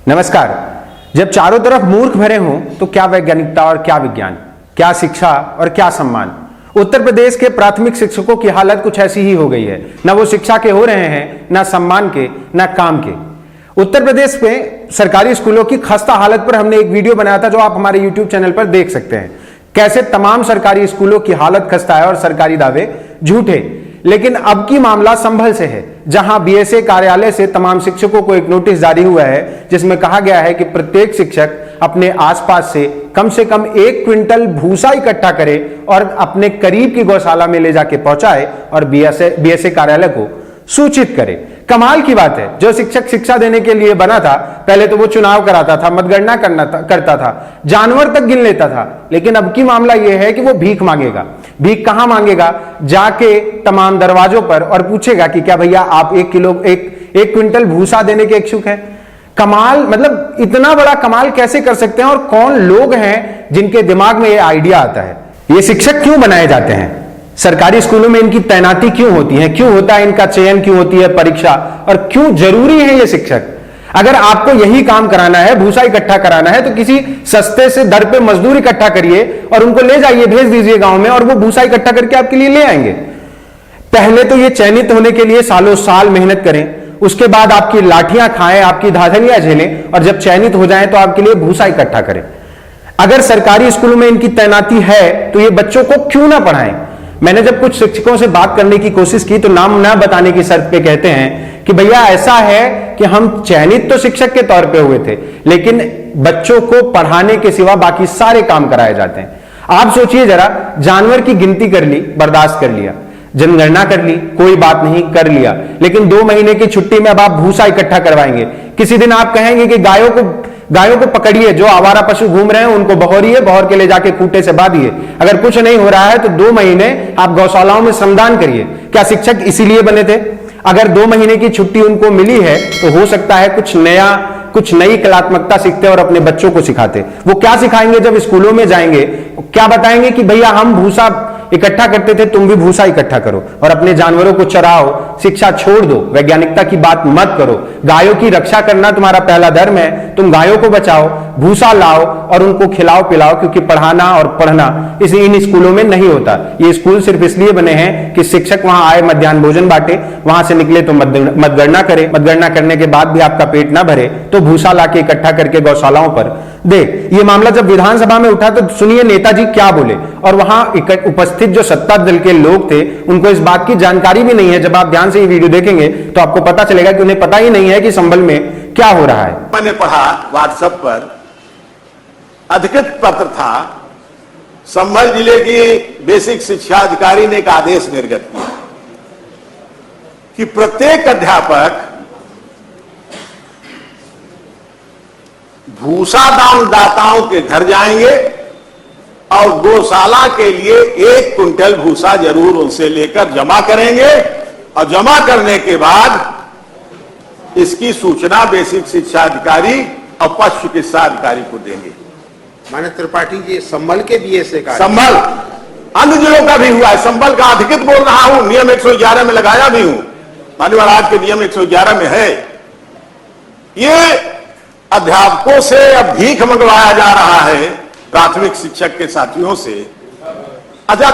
नमस्कार। जब चारों तरफ मूर्ख भरे हों तो क्या वैज्ञानिकता और क्या विज्ञान, क्या शिक्षा और क्या सम्मान। उत्तर प्रदेश के प्राथमिक शिक्षकों की हालत कुछ ऐसी ही हो गई है। न वो शिक्षा के हो रहे हैं, न सम्मान के, न काम के। उत्तर प्रदेश में सरकारी स्कूलों की खस्ता हालत पर हमने एक वीडियो बनाया था जो आप हमारे YouTube चैनल पर देख सकते हैं। कैसे तमाम सरकारी स्कूलों की हालत खस्ता है और सरकारी दावे झूठे। लेकिन अब की मामला संभल से है, जहां बीएसए कार्यालय से तमाम शिक्षकों को एक नोटिस जारी हुआ है जिसमें कहा गया है कि प्रत्येक शिक्षक अपने आसपास से कम 1 क्विंटल भूसा इकट्ठा करे और अपने करीब की गौशाला में ले जाके पहुंचाए और बीएसए कार्यालय को सूचित करे। कमाल की बात है, जो शिक्षक शिक्षा देने के लिए बना था, पहले तो वो चुनाव कराता था, मतगणना करता था, जानवर तक गिन लेता था। लेकिन अब की मामला यह है कि वो भीख मांगेगा। भीख कहां मांगेगा? जाके तमाम दरवाजों पर और पूछेगा कि क्या भैया आप 1 क्विंटल भूसा देने के इच्छुक हैं। कमाल, मतलब इतना बड़ा कमाल कैसे कर सकते हैं और कौन लोग हैं जिनके दिमाग में यह आइडिया आता है? ये शिक्षक क्यों बनाए जाते हैं? सरकारी स्कूलों में इनकी तैनाती क्यों होती है? क्यों होता है इनका चयन? क्यों होती है परीक्षा? और क्यों जरूरी है ये शिक्षक? अगर आपको यही काम कराना है, भूसा इकट्ठा कराना है, तो किसी सस्ते से दर पे मजदूर इकट्ठा करिए और उनको ले जाइए, भेज दीजिए गांव में, और वो भूसा इकट्ठा करके आपके लिए ले आएंगे। पहले तो ये चयनित होने के लिए सालों साल मेहनत करें, उसके बाद आपकी लाठियां खाएं, आपकी धाधलियां झेलें, और जब चयनित हो जाएं तो आपके लिए भूसा इकट्ठा करें। अगर सरकारी स्कूलों में इनकी तैनाती है तो ये बच्चों को क्यों ना पढ़ाएं? मैंने जब कुछ शिक्षकों से बात करने की कोशिश की तो नाम न बताने की शर्त पे कहते हैं कि भैया ऐसा है कि हम चयनित तो शिक्षक के तौर पे हुए थे, लेकिन बच्चों को पढ़ाने के सिवा बाकी सारे काम कराए जाते हैं। आप सोचिए जरा, जानवर की गिनती कर ली, बर्दाश्त कर लिया, जनगणना कर ली, कोई बात नहीं, कर लिया, लेकिन 2 महीने की छुट्टी में अब आप भूसा इकट्ठा करवाएंगे। किसी दिन आप कहेंगे कि गायों को पकड़िए, जो आवारा पशु घूम रहे हैं उनको बहोरिए, बहोर के ले जाके खूंटे से बांधिए। अगर कुछ नहीं हो रहा है तो 2 महीने आप गौशालाओं में श्रमदान करिए। क्या शिक्षक इसीलिए बने थे? अगर 2 महीने की छुट्टी उनको मिली है तो हो सकता है कुछ नई कलात्मकता सीखते और अपने बच्चों को सिखाते। वो क्या सिखाएंगे जब स्कूलों में जाएंगे? क्या बताएंगे कि भैया हम भूसा इकट्ठा करते थे, तुम भी भूसा इकट्ठा करो और अपने जानवरों को चराओ, शिक्षा छोड़ दो, वैज्ञानिकता की बात मत करो। गायों की रक्षा करना तुम्हारा पहला धर्म है, तुम गायों को बचाओ, भूसा लाओ और उनको खिलाओ पिलाओ, क्योंकि पढ़ाना और पढ़ना इन स्कूलों में नहीं होता। ये स्कूल सिर्फ इसलिए बने हैं कि शिक्षक वहां आए, मध्याह्न भोजन बांटे, वहां से निकले तो मतगणना करे, मतगणना करने के बाद भी आपका पेट ना भरे तो भूसा लाके इकट्ठा करके गौशालाओं पर दे। ये मामला जब विधानसभा में उठा तो सुनिए नेताजी क्या बोले, और वहां उपस्थित जो सत्ता दल के लोग थे उनको इस बात की जानकारी भी नहीं है। जब आप ध्यान से ये वीडियो देखेंगे तो आपको पता चलेगा कि उन्हें पता ही नहीं है कि संभल में क्या हो रहा है। मैंने पढ़ा व्हाट्सएप पर अधिकृत पत्र था, संभल जिले की बेसिक शिक्षा अधिकारी ने एक आदेश निर्गत किया कि प्रत्येक अध्यापक भूसा दाताओं के घर जाएंगे और गौशाला के लिए 1 क्विंटल भूसा जरूर उनसे लेकर जमा करेंगे, और जमा करने के बाद इसकी सूचना बेसिक शिक्षा अधिकारी और पशु चिकित्सा अधिकारी को देंगे। माननीय त्रिपाठी जी, संभल के बीएसए का, संभल अन्य जिलों का भी हुआ है। संभल का अधिकृत बोल रहा हूं, नियम 111 में लगाया भी हूं, माननीय महाराज के नियम 111 में है। ये अध्यापकों से अब भीख मंगवाया जा रहा है, प्राथमिक शिक्षक के साथियों से। अच्छा,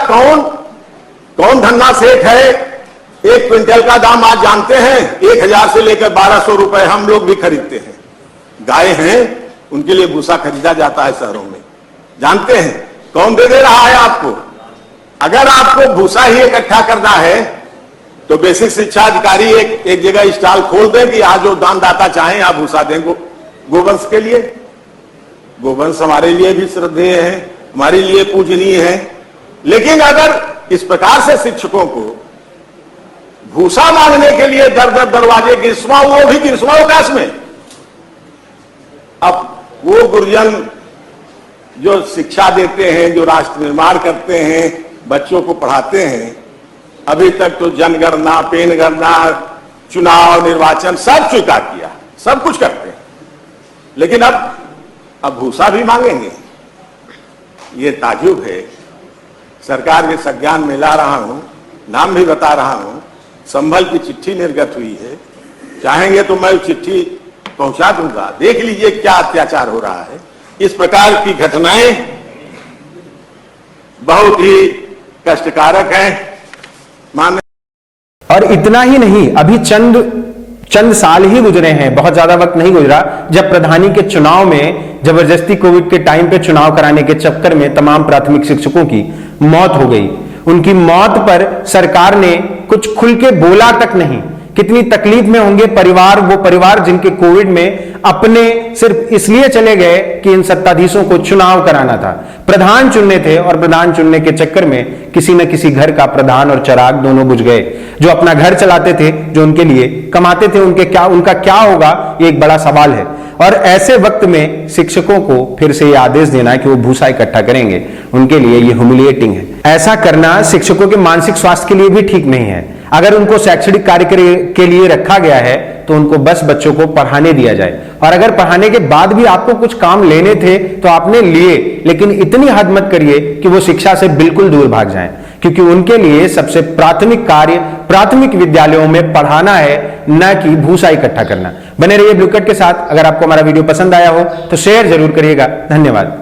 कौन धन्ना सेठ है? 1 क्विंटल का दाम आज जानते हैं, 1000 से लेकर 1200 रुपए हम लोग भी खरीदते हैं। गाय हैं, उनके लिए भूसा खरीदा जाता है शहरों में, जानते हैं। कौन दे रहा है आपको? अगर आपको भूसा ही इकट्ठा करना है तो बेसिक शिक्षा अधिकारी एक जगह स्टॉल खोल दें कि आज जो दानदाता चाहें आप भूसा दें गोवंश के लिए। गोवंश हमारे लिए भी श्रद्धेय है, हमारे लिए पूजनीय है। लेकिन अगर इस प्रकार से शिक्षकों को भूसा मांगने के लिए दर दरवाजे गिरसवा, वो भी गिरसवावकाश में, अब वो गुरुजन जो शिक्षा देते हैं, जो राष्ट्र निर्माण करते हैं, बच्चों को पढ़ाते हैं, अभी तक तो जनगणना, पेनगणना, चुनाव, निर्वाचन सब स्वीकार किया, सब कुछ करते हैं, लेकिन अब भूसा भी मांगेंगे। ये ताजुब है। सरकार के संज्ञान में ला रहा हूं, नाम भी बता रहा हूं। संभल की चिट्ठी निर्गत हुई है, चाहेंगे तो मैं चिट्ठी पहुंचा दूंगा। देख लीजिए क्या अत्याचार हो रहा है। इस प्रकार की घटनाएं बहुत ही कष्टकारक हैं। और इतना ही नहीं, अभी चंद साल ही गुजरे हैं, बहुत ज्यादा वक्त नहीं गुजरा, जब प्रधानी के चुनाव में जबरदस्ती कोविड के टाइम पे चुनाव कराने के चक्कर में तमाम प्राथमिक शिक्षकों की मौत हो गई। उनकी मौत पर सरकार ने कुछ खुल के बोला तक नहीं। कितनी तकलीफ में होंगे वो परिवार जिनके कोविड में अपने सिर्फ इसलिए चले गए कि इन सत्ताधीशों को चुनाव कराना था, प्रधान चुनने थे, और प्रधान चुनने के चक्कर में किसी न किसी घर का प्रधान और चिराग दोनों बुझ गए। जो अपना घर चलाते थे, जो उनके लिए कमाते थे, उनका क्या होगा, ये एक बड़ा सवाल है। और ऐसे वक्त में शिक्षकों को फिर से ये आदेश देना है कि वो भूसा इकट्ठा करेंगे, उनके लिए ये ह्यूमिलिएटिंग है। ऐसा करना शिक्षकों के मानसिक स्वास्थ्य के लिए भी ठीक नहीं है। अगर उनको शैक्षणिक कार्य के लिए रखा गया है तो उनको बस बच्चों को पढ़ाने दिया जाए, और अगर पढ़ाने के बाद भी आपको कुछ काम लेने थे तो आपने लिए, लेकिन इतनी हद मत करिए कि वो शिक्षा से बिल्कुल दूर भाग जाएं, क्योंकि उनके लिए सबसे प्राथमिक कार्य प्राथमिक विद्यालयों में पढ़ाना है, न कि भूसा इकट्ठा करना। बने रहिए ब्लू कट के साथ। अगर आपको हमारा वीडियो पसंद आया हो तो शेयर जरूर करिएगा। धन्यवाद।